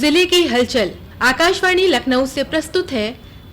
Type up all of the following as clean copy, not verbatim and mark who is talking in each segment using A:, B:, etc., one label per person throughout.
A: जिले की हलचल। आकाशवाणी लखनऊ से प्रस्तुत है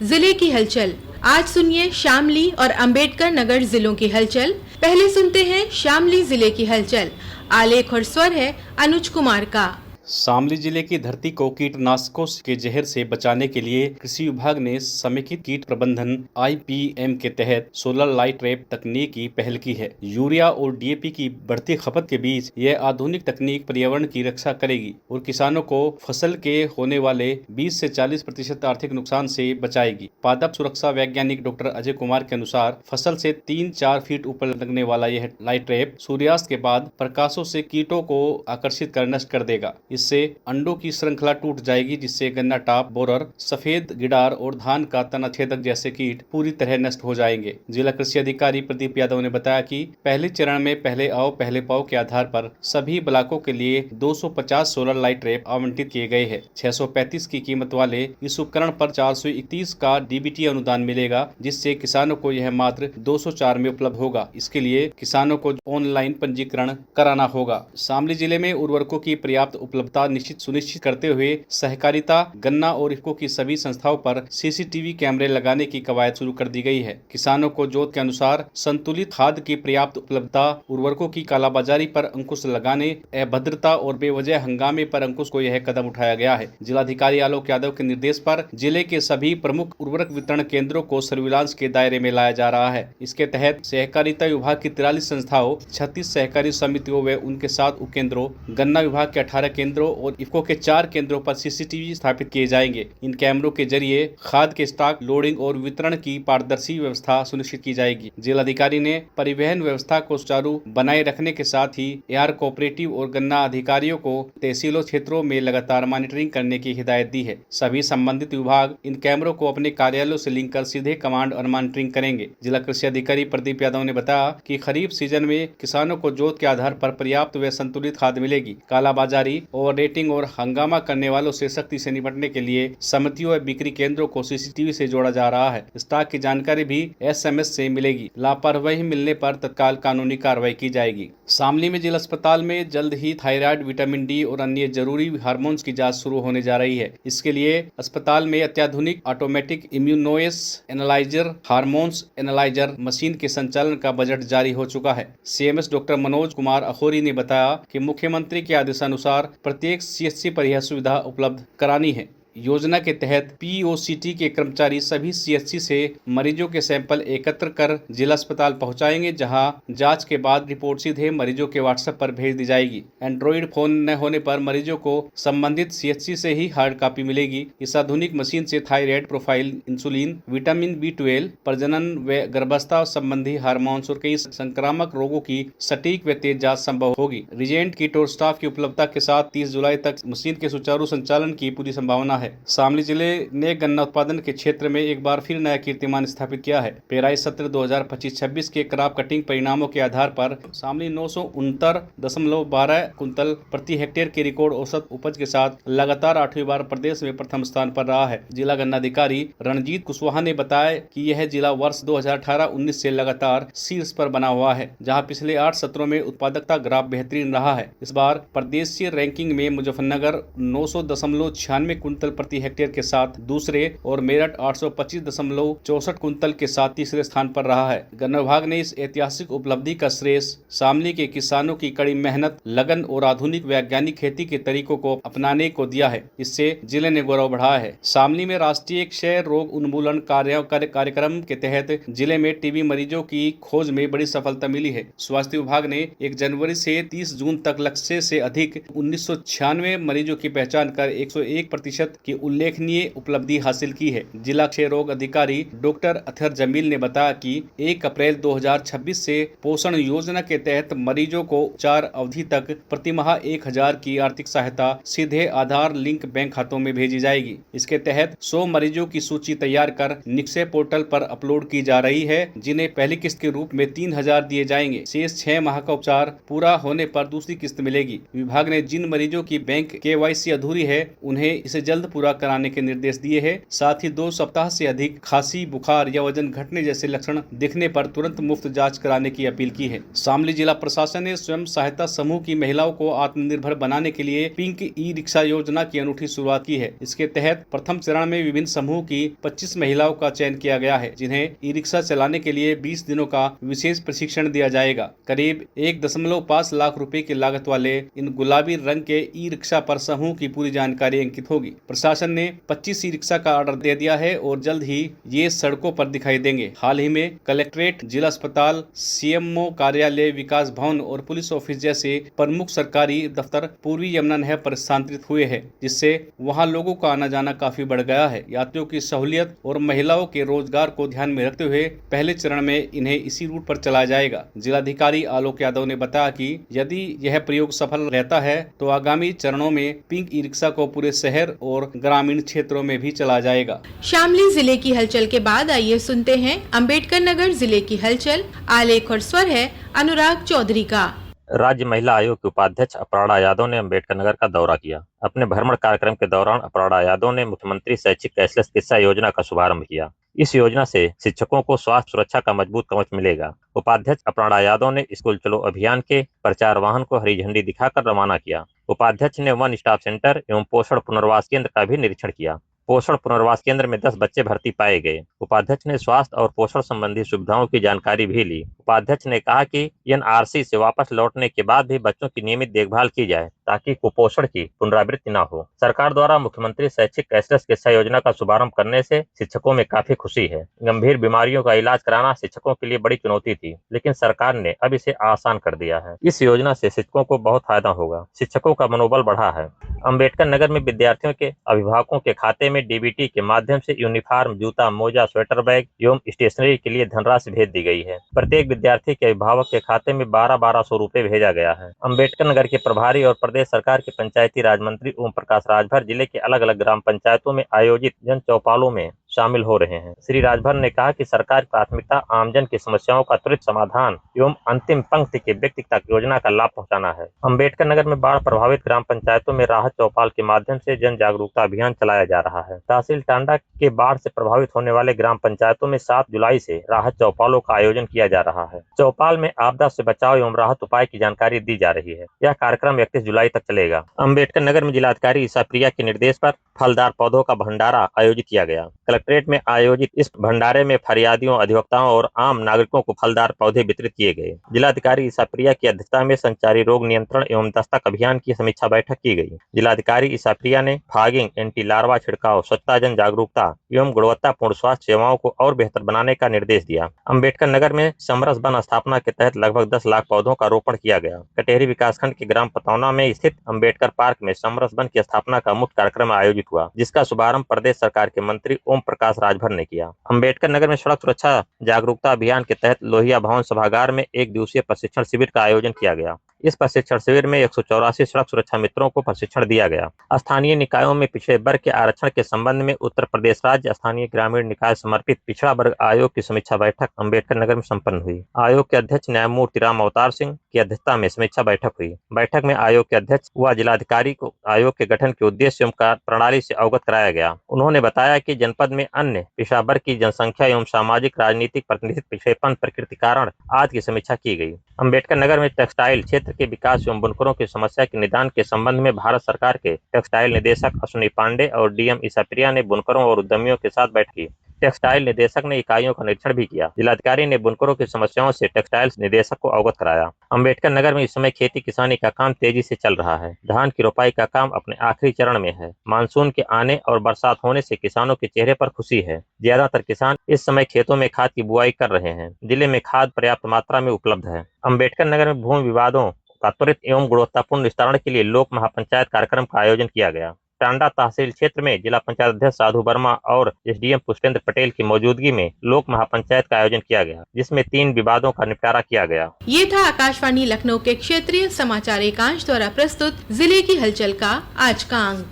A: जिले की हलचल। आज सुनिए शामली और अंबेडकर नगर जिलों की हलचल। पहले सुनते हैं शामली जिले की हलचल। आलेख और स्वर है अनुज कुमार का।
B: शामली जिले की धरती को कीटनाशकों के जहर से बचाने के लिए कृषि विभाग ने समेकित कीट प्रबंधन IPM के तहत सोलर लाइट ट्रैप तकनीक की पहल की है। यूरिया और DAP की बढ़ती खपत के बीच यह आधुनिक तकनीक पर्यावरण की रक्षा करेगी और किसानों को फसल के होने वाले 20 से 40% आर्थिक नुकसान से बचाएगी। पादप सुरक्षा वैज्ञानिक डॉक्टर अजय कुमार के अनुसार फसल से 3-4 फीट ऊपर लगने वाला यह लाइट ट्रैप सूर्यास्त के बाद प्रकाशों से कीटों को आकर्षित कर नष्ट कर देगा। इससे अंडों की श्रृंखला टूट जाएगी, जिससे गन्ना टाप, बोरर, सफेद गिडार और धान का तना छेदक जैसे कीट पूरी तरह नष्ट हो जाएंगे। जिला कृषि अधिकारी प्रदीप यादव ने बताया कि पहले चरण में पहले आओ पहले पाओ के आधार पर सभी ब्लॉकों के लिए 250 सोलर लाइट ट्रैप आवंटित किए गए हैं। 635 की कीमत वाले इस उपकरण पर 431 का DBT अनुदान मिलेगा, जिससे किसानों को यह मात्र 204 में उपलब्ध होगा। इसके लिए किसानों को ऑनलाइन पंजीकरण कराना होगा। शामली जिले में उर्वरकों की पर्याप्त उपलब्धता सुनिश्चित करते हुए सहकारिता, गन्ना और इफको की सभी संस्थाओं पर CCTV कैमरे लगाने की कवायद शुरू कर दी गई है। किसानों को जोत के अनुसार संतुलित खाद की पर्याप्त उपलब्धता, उर्वरकों की कालाबाजारी पर अंकुश लगाने, अभद्रता और बेवजह हंगामे पर अंकुश को यह कदम उठाया गया है। जिलाधिकारी आलोक यादव के निर्देश पर जिले के सभी प्रमुख उर्वरक वितरण केंद्रों को सर्विलांस के दायरे में लाया जा रहा है। इसके तहत सहकारिता विभाग की 43 संस्थाओं, 36 सहकारी समितियों व उनके 7 उपकेंद्रों, गन्ना विभाग के 18 केंद्रों और इफको के 4 केंद्रों पर CCTV स्थापित किए जाएंगे। इन कैमरों के जरिए खाद के स्टॉक, लोडिंग और वितरण की पारदर्शी व्यवस्था सुनिश्चित की जाएगी। जिलाधिकारी ने परिवहन व्यवस्था को सुचारू बनाए रखने के साथ ही AR कोऑपरेटिव और गन्ना अधिकारियों को तहसीलों क्षेत्रों में लगातार मॉनिटरिंग करने की हिदायत दी है। सभी संबंधित विभाग इन कैमरों को अपने कार्यालयों से लिंक कर सीधे कमांड और मॉनिटरिंग करेंगे। जिला कृषि अधिकारी प्रदीप यादव ने बताया कि खरीफ सीजन में किसानों को जोत के आधार पर पर्याप्त व संतुलित खाद मिलेगी। कालाबाजारी, ओवर रेटिंग और हंगामा करने वालों से सख्ती से निपटने के लिए समितियों व बिक्री केंद्रों को CCTV से जोड़ा जा रहा है। स्टॉक की जानकारी भी SMS से मिलेगी। लापरवाही मिलने पर तत्काल कानूनी कार्रवाई की जाएगी। शामली में जिला अस्पताल में जल्द ही थायराइड, विटामिन D और अन्य जरूरी हार्मोन्स की जांच शुरू होने जा रही है। इसके लिए अस्पताल में अत्याधुनिक automatic immunoassay analyser, hormones analyser machine के संचालन का बजट जारी हो चुका है। CMS डॉक्टर मनोज कुमार अखोरी ने बताया कि मुख्यमंत्री के आदेशानुसार प्रत्येक CHC पर यह सुविधा उपलब्ध करानी है। योजना के तहत POCT के कर्मचारी सभी CHC से मरीजों के सैंपल एकत्र कर जिला अस्पताल पहुंचाएंगे, जहां जांच के बाद रिपोर्ट सीधे मरीजों के WhatsApp पर भेज दी जाएगी। एंड्रॉइड फोन न होने पर मरीजों को संबंधित CHC से ही हार्ड कॉपी मिलेगी। इस आधुनिक मशीन से thyroid profile, insulin, vitamin B12, प्रजनन व गर्भावस्था संबंधी हार्मोन्स और कई संक्रामक रोगों की सटीक व तेज जाँच संभव होगी। रिजेंट किट और स्टाफ की उपलब्धता के साथ 30 जुलाई तक मशीन के सुचारू संचालन की पूरी संभावना है। शामली जिले ने गन्ना उत्पादन के क्षेत्र में एक बार फिर नया कीर्तिमान स्थापित किया है। पेराई सत्र 2025-26 के क्रॉप कटिंग परिणामों के आधार पर शामली 969.12 कुंतल प्रति हेक्टेयर की रिकॉर्ड औसत उपज के साथ लगातार 8वीं बार प्रदेश में प्रथम स्थान पर रहा है। जिला गन्ना अधिकारी रणजीत कुशवाहा ने बताया कि यह जिला वर्ष 2018-19 से लगातार शीर्ष पर बना हुआ है, जहां पिछले 8 सत्रों में उत्पादकता ग्राफ बेहतरीन रहा है। इस बार प्रदेशीय रैंकिंग में मुजफ्फरनगर 900.96 कुंतल प्रति हेक्टेयर के साथ दूसरे और मेरठ 825.64 कुंतल के साथ तीसरे स्थान पर रहा है। गन्ना विभाग ने इस ऐतिहासिक उपलब्धि का श्रेय शामली के किसानों की कड़ी मेहनत, लगन और आधुनिक वैज्ञानिक खेती के तरीकों को अपनाने को दिया है। इससे जिले ने गौरव बढ़ाया है। शामली में राष्ट्रीय क्षय रोग उन्मूलन कार्यक्रम के तहत जिले में TB मरीजों की खोज में बड़ी सफलता मिली है। स्वास्थ्य विभाग ने 1 जनवरी से 30 जून तक लक्ष्य से अधिक 1996 मरीजों की पहचान कर 101% की उल्लेखनीय उपलब्धि हासिल की है। जिला क्षय रोग अधिकारी डॉक्टर अथर जमील ने बताया कि 1 अप्रैल 2026 से पोषण योजना के तहत मरीजों को 4 अवधि तक प्रति माह 1000 की आर्थिक सहायता सीधे आधार लिंक बैंक खातों में भेजी जाएगी। इसके तहत 100 मरीजों की सूची तैयार कर निक्षय पोर्टल पर अपलोड की जा रही है, जिन्हें पहली किस्त के रूप में 3000 दिए जाएंगे। शेष 6 माह का उपचार पूरा होने पर दूसरी किस्त मिलेगी। विभाग ने जिन मरीजों की बैंक KYC अधूरी है, उन्हें इसे जल्द पूरा कराने के निर्देश दिए हैं। साथ ही 2 सप्ताह से अधिक खांसी, बुखार या वजन घटने जैसे लक्षण दिखने पर तुरंत मुफ्त जांच कराने की अपील की है। शामली जिला प्रशासन ने स्वयं सहायता समूह की महिलाओं को आत्मनिर्भर बनाने के लिए पिंक ई रिक्शा योजना की अनूठी शुरुआत की है। इसके तहत प्रथम चरण में विभिन्न समूह की 25 महिलाओं का चयन किया गया है, जिन्हें ई रिक्शा चलाने के लिए 20 दिनों का विशेष प्रशिक्षण दिया जाएगा। करीब 1.5 लाख रुपए की लागत वाले इन गुलाबी रंग के ई रिक्शा पर समूह की पूरी जानकारी अंकित होगी। प्रशासन ने 25 ई रिक्शा का ऑर्डर दे दिया है और जल्द ही ये सड़कों पर दिखाई देंगे। हाल ही में कलेक्ट्रेट, जिला अस्पताल, सीएमओ कार्यालय, विकास भवन और पुलिस ऑफिस जैसे प्रमुख सरकारी दफ्तर पूर्वी यमुना नहर पर स्थानांतरित हुए हैं, जिससे वहां लोगों का आना जाना काफी बढ़ गया है। यात्रियों की सहूलियत और महिलाओं के रोजगार को ध्यान में रखते हुए पहले चरण में इन्हें इसी रूट पर चलाया जाएगा। जिलाधिकारी आलोक यादव ने बताया कि यदि यह प्रयोग सफल रहता है तो आगामी चरणों में पिंक ई रिक्शा को पूरे शहर और ग्रामीण क्षेत्रों में भी चलाया जाएगा।
A: शामली जिले की हलचल के बाद आइए सुनते हैं अम्बेडकर नगर जिले की हलचल। आलेख और स्वर है अनुराग चौधरी का।
C: राज्य महिला आयोग के उपाध्यक्ष अपर्णा यादव ने अम्बेडकर नगर का दौरा किया। अपने भ्रमण कार्यक्रम के दौरान अपर्णा यादव ने मुख्यमंत्री शैक्षिक कैशलेस शिक्षा योजना का शुभारंभ किया। इस योजना से शिक्षकों को स्वास्थ्य सुरक्षा का मजबूत कवच मिलेगा। उपाध्यक्ष अपर्णा यादव ने स्कूल चलो अभियान के प्रचार वाहन को हरी झंडी दिखाकर रवाना किया। उपाध्यक्ष ने वन स्टॉप सेंटर एवं पोषण पुनर्वास केंद्र का भी निरीक्षण किया। पोषण पुनर्वास केंद्र में 10 बच्चे भर्ती पाए गए। उपाध्यक्ष ने स्वास्थ्य और पोषण संबंधी सुविधाओं की जानकारी भी ली। उपाध्यक्ष ने कहा कि एनआरसी से वापस लौटने के बाद भी बच्चों की नियमित देखभाल की जाए ताकि कुपोषण की पुनरावृत्ति न हो। सरकार द्वारा मुख्यमंत्री शैक्षिक कैशलेस शिक्षा योजना का शुभारंभ करने से शिक्षकों में काफी खुशी है। गंभीर बीमारियों का इलाज कराना शिक्षकों के लिए बड़ी चुनौती थी, लेकिन सरकार ने अब इसे आसान कर दिया है। इस योजना से शिक्षकों को बहुत फायदा होगा। शिक्षकों का मनोबल बढ़ा है। अम्बेडकर नगर में विद्यार्थियों के अभिभावकों के खाते में डीबीटी के माध्यम से यूनिफॉर्म, जूता, मोजा, स्वेटर बैग एवं स्टेशनरी के लिए धनराशि भेज दी गई है। प्रत्येक विद्यार्थी के अभिभावक के खाते में 1200 रुपए भेजा गया है। अम्बेडकर नगर के प्रभारी और प्रदेश सरकार के पंचायती राज मंत्री ओम प्रकाश राजभर जिले के अलग अलग ग्राम पंचायतों में आयोजित जन चौपालों में शामिल हो रहे हैं। श्री राजभर ने कहा कि सरकार की प्राथमिकता आमजन की समस्याओं का त्वरित समाधान एवं अंतिम पंक्ति के व्यक्ति तक योजना का लाभ पहुंचाना है। अम्बेडकर नगर में बाढ़ प्रभावित ग्राम पंचायतों में राहत चौपाल के माध्यम से जन जागरूकता अभियान चलाया जा रहा है। तहसील टांडा के बाढ़ से प्रभावित होने वाले ग्राम पंचायतों में 7 जुलाई से राहत चौपालों का आयोजन किया जा रहा है। चौपाल में आपदा से बचाव एवं राहत उपाय की जानकारी दी जा रही है। यह कार्यक्रम 31 जुलाई तक चलेगा। अम्बेडकर नगर में जिलाधिकारी ईसा प्रिया के निर्देश पर फलदार पौधों का भंडारा आयोजित किया गया। कलेक्ट्रेट में आयोजित इस भंडारे में फरियादियों, अधिवक्ताओं और आम नागरिकों को फलदार पौधे वितरित किए गए। जिलाधिकारी ईसा प्रिया की अध्यक्षता में संचारी रोग नियंत्रण एवं दस्तक अभियान की समीक्षा बैठक की गई। जिलाधिकारी ईसा प्रिया ने फॉगिंग, एंटी लार्वा छिड़काव, स्वच्छता जन जागरूकता एवं गुणवत्तापूर्ण स्वास्थ्य सेवाओं को और बेहतर बनाने का निर्देश दिया। अम्बेडकर नगर में समरस वन स्थापना के तहत लगभग 10 लाख पौधों का रोपण किया गया। कटेहरी विकासखंड के ग्राम पतौना में स्थित अम्बेडकर पार्क में समरस वन की स्थापना का मुख्य कार्यक्रम आयोजित हुआ, जिसका शुभारंभ प्रदेश सरकार के मंत्री ओम प्रकाश राजभर ने किया। अम्बेडकर नगर में सड़क सुरक्षा जागरूकता अभियान के तहत लोहिया भवन सभागार में 1 दिवसीय प्रशिक्षण शिविर का आयोजन किया गया। इस प्रशिक्षण शिविर में 184 सड़क सुरक्षा मित्रों को प्रशिक्षण दिया गया। स्थानीय निकायों में पिछड़े वर्ग के आरक्षण के संबंध में उत्तर प्रदेश राज्य स्थानीय ग्रामीण निकाय समर्पित पिछड़ा वर्ग आयोग की समीक्षा बैठक अम्बेडकर नगर में संपन्न हुई। आयोग के अध्यक्ष न्यायमूर्ति राम अवतार सिंह की अध्यक्षता में समीक्षा बैठक हुई। बैठक में आयोग के अध्यक्ष व जिलाधिकारी को आयोग के गठन के उद्देश्य एवं प्रणाली से अवगत कराया गया। उन्होंने बताया कि जनपद में अन्य पिछड़ा वर्ग की जनसंख्या एवं सामाजिक राजनीतिक प्रतिनिधित्व पिछड़ेपन प्रकृति कारण आदि की समीक्षा की गई। अम्बेडकर नगर में टेक्सटाइल क्षेत्र के विकास एवं बुनकरों की समस्या के निदान के संबंध में भारत सरकार के टेक्सटाइल निदेशक अश्विनी पांडे और डीएम ईसा प्रिया ने बुनकरों और उद्यमियों के साथ बैठक की। टेक्सटाइल निदेशक ने इकाइयों का निरीक्षण भी किया। जिलाधिकारी ने बुनकरों की समस्याओं से टेक्सटाइल निदेशक को अवगत कराया। अम्बेडकर नगर में इस समय खेती किसानी का काम तेजी से चल रहा है। धान की रोपाई का काम अपने आखिरी चरण में है। मानसून के आने और बरसात होने से किसानों के चेहरे पर खुशी है। ज्यादातर किसान इस समय खेतों में खाद की बुआई कर रहे हैं। जिले में खाद पर्याप्त मात्रा में उपलब्ध है। अम्बेडकर नगर में भूमि विवादों का त्वरित एवं गुणवत्तापूर्ण निस्तारण के लिए लोक महापंचायत कार्यक्रम का आयोजन किया गया। टांडा तहसील क्षेत्र में जिला पंचायत अध्यक्ष साधु वर्मा और एसडीएम पुष्पेंद्र पटेल की मौजूदगी में लोक महापंचायत का आयोजन किया गया, जिसमें 3 विवादों का निपटारा किया गया।
A: ये था आकाशवाणी लखनऊ के क्षेत्रीय समाचार एकांश द्वारा प्रस्तुत जिले की हलचल का आज का अंक।